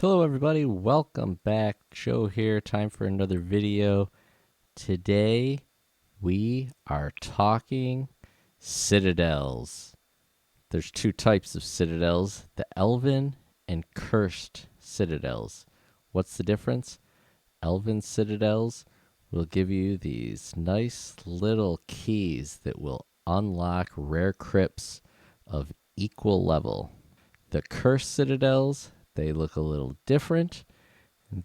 Hello everybody, welcome back. Joe here, time for another video. Today we are talking citadels. There's two types of citadels, the Elven and Cursed Citadels. What's the difference? Elven Citadels will give you these nice little keys that will unlock rare crypts of equal level. The Cursed Citadels, they look a little different.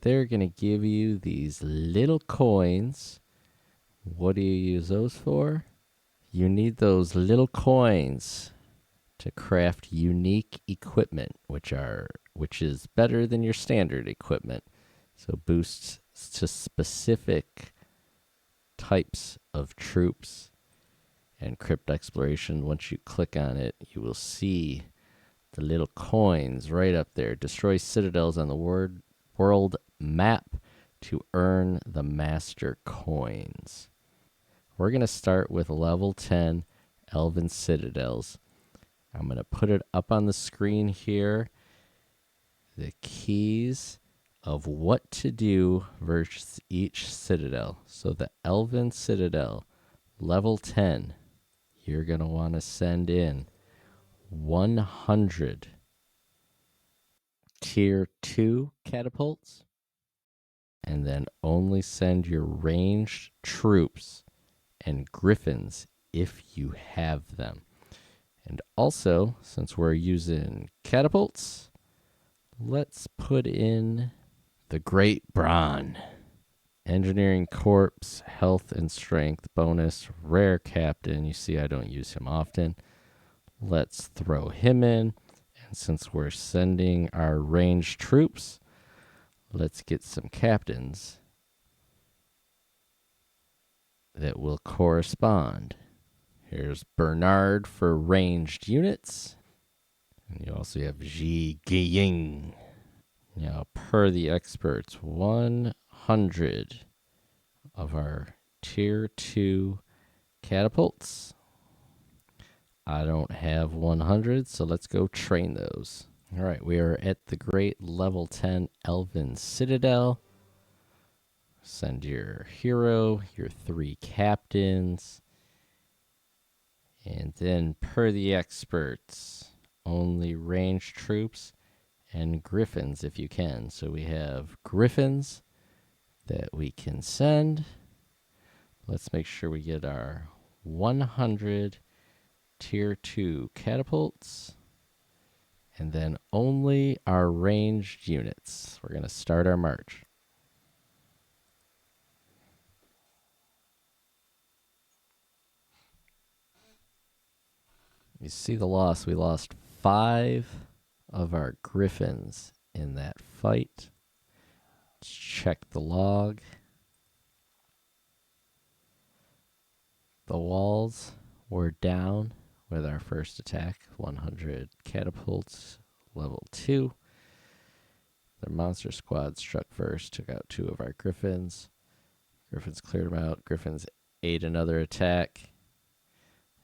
They're going to give you these little coins. What do you use those for? You need those little coins to craft unique equipment, which is better than your standard equipment. So boosts to specific types of troops and crypt exploration. Once you click on it, you will see the little coins right up there. Destroy citadels on the world map to earn the master coins. We're going to start with level 10 Elven Citadels. I'm going to put it up on the screen here. The keys of what to do versus each citadel. So the Elven Citadel, level 10, you're going to want to send in 100 tier 2 catapults, and then only send your ranged troops and griffins if you have them. And also, since we're using catapults, let's put in the Great Brawn. Engineering Corpse, health and strength bonus, rare captain. You see I don't use him often. Let's throw him in. And since we're sending our ranged troops, let's get some captains that will correspond. Here's Bernard for ranged units. And you also have Ji Giying. Now, per the experts, 100 of our tier 2 catapults. I don't have 100, so let's go train those. All right, we are at the great level 10 Elven Citadel. Send your hero, your 3 captains, and then per the experts, only ranged troops and griffins if you can. So we have griffins that we can send. Let's make sure we get our 100 tier 2 catapults, and then only our ranged units. We're going to start our march. You see the loss. We lost 5 of our griffins in that fight. Let's check the log. The walls were down with our first attack. 100 catapults, level 2. The monster squad struck first, took out 2 of our griffins. Griffins cleared them out. Griffins ate another attack,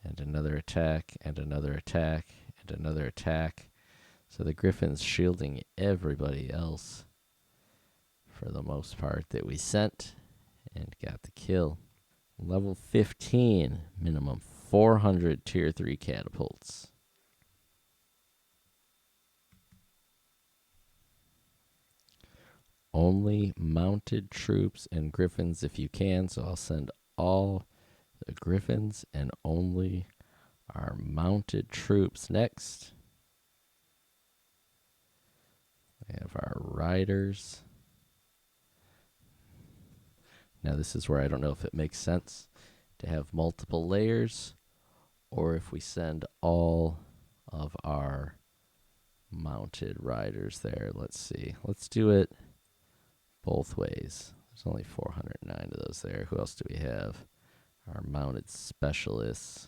and another attack, and another attack, and another attack. So the griffins shielding everybody else for the most part that we sent, and got the kill. Level 15, minimum 400 tier 3 catapults. Only mounted troops and griffins if you can, so I'll send all the griffins and only our mounted troops next. We have our riders. Now this is where I don't know if it makes sense to have multiple layers or if we send all of our mounted riders there. Let's see. Let's do it both ways. There's only 409 of those there. Who else do we have? Our mounted specialists.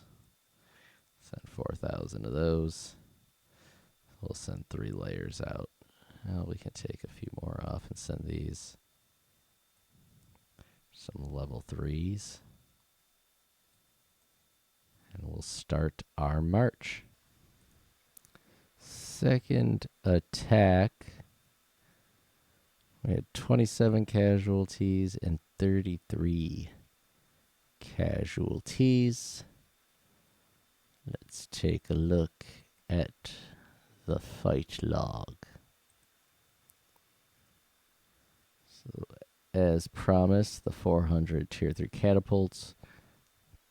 Send 4,000 of those. We'll send 3 layers out. Well, we can take a few more off and send these. Some level 3s. And we'll start our march. Second attack We had 27 casualties and 33 casualties. Let's take a look at the fight log. So, as promised, the 400 tier 3 catapults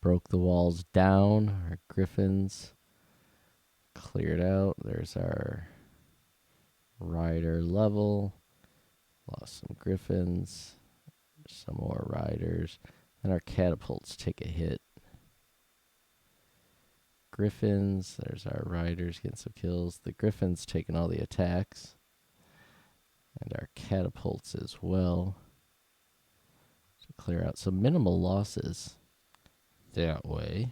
broke the walls down. Our griffins cleared out. There's our rider level. Lost some griffins. Some more riders. And our catapults take a hit. Griffins. There's our riders getting some kills. The griffins taking all the attacks. And our catapults as well. To clear out some minimal losses that way.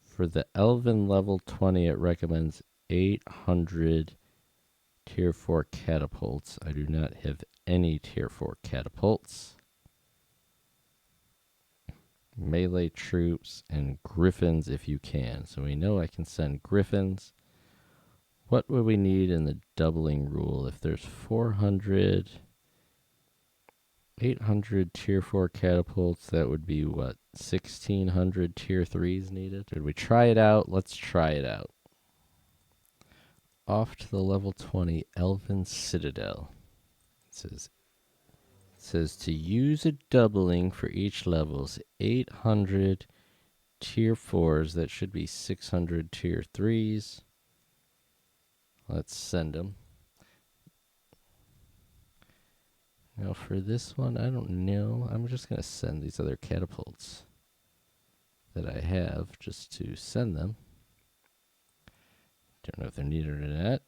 For the Elven level 20, it recommends 800 tier 4 catapults. I do not have any tier 4 catapults. Melee troops and griffins if you can. So we know I can send griffins. What would we need in the doubling rule? If there's 400, 800 tier 4 catapults, that would be what? 1600 tier 3s needed? Did we try it out? Let's try it out. Off to the level 20 Elven Citadel. It says to use a doubling for each levels, 800 tier 4s. That should be 600 tier 3s. Let's send them. Now for this one, I don't know. I'm just going to send these other catapults that I have just to send them. Don't know if they're needed or not,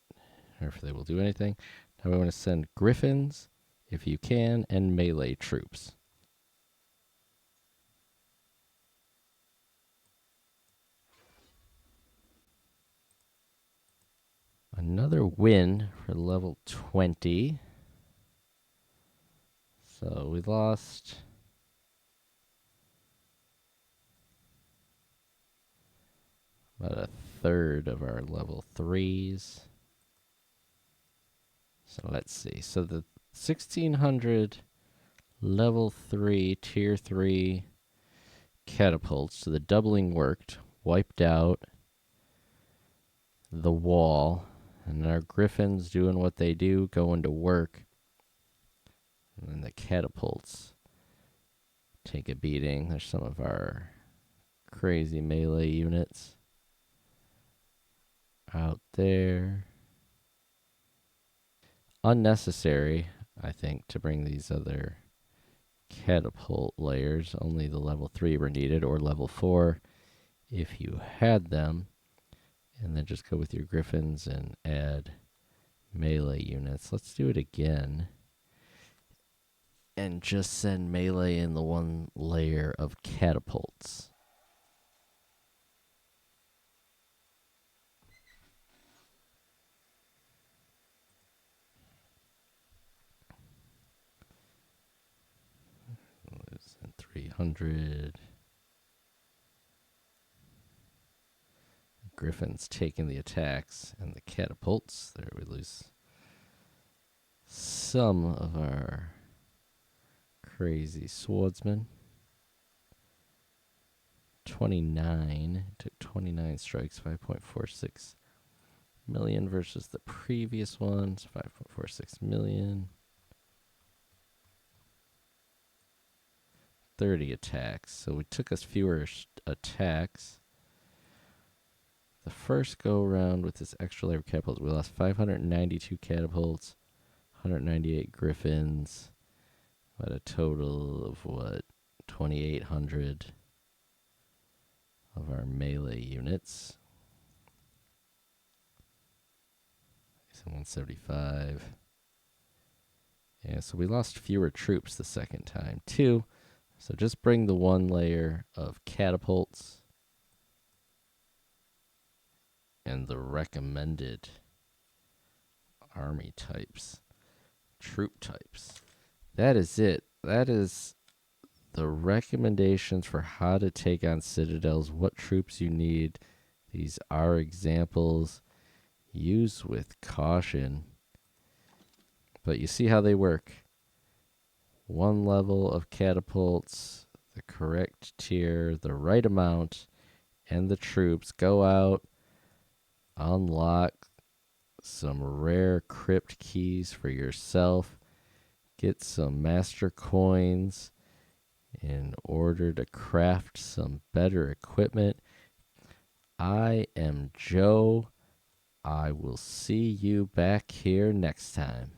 or if they will do anything. Now we want to send griffins, if you can, and melee troops. Another win for level 20. So we lost about a third of our level 3s. So let's see. So the 1600 level 3, tier 3 catapults. So the doubling worked, wiped out the wall, and our griffins doing what they do, going to work. And then the catapults take a beating. There's some of our crazy melee units out there. Unnecessary, I think, to bring these other catapult layers. Only the level 3 were needed, or level 4 if you had them. And then just go with your griffins and add melee units. Let's do it again. And just send melee in the one layer of catapults. And 300. Griffins taking the attacks, and the catapults. There we lose some of our crazy swordsmen. 29. Took 29 strikes, 5.46 million versus the previous ones, 5.46 million. 30 attacks. So it took us fewer attacks. The first go around with this extra layer of catapults, we lost 592 catapults, 198 griffins, but a total of what? 2,800 of our melee units. 175. Yeah, so we lost fewer troops the second time, too. So just bring the one layer of catapults and the recommended army types, troop types. That is it. That is the recommendations for how to take on citadels, what troops you need. These are examples. Use with caution. But you see how they work. One level of catapults, the correct tier, the right amount, and the troops go out, unlock some rare crypt keys for yourself, get some master coins in order to craft some better equipment. I am Joe. I will see you back here next time.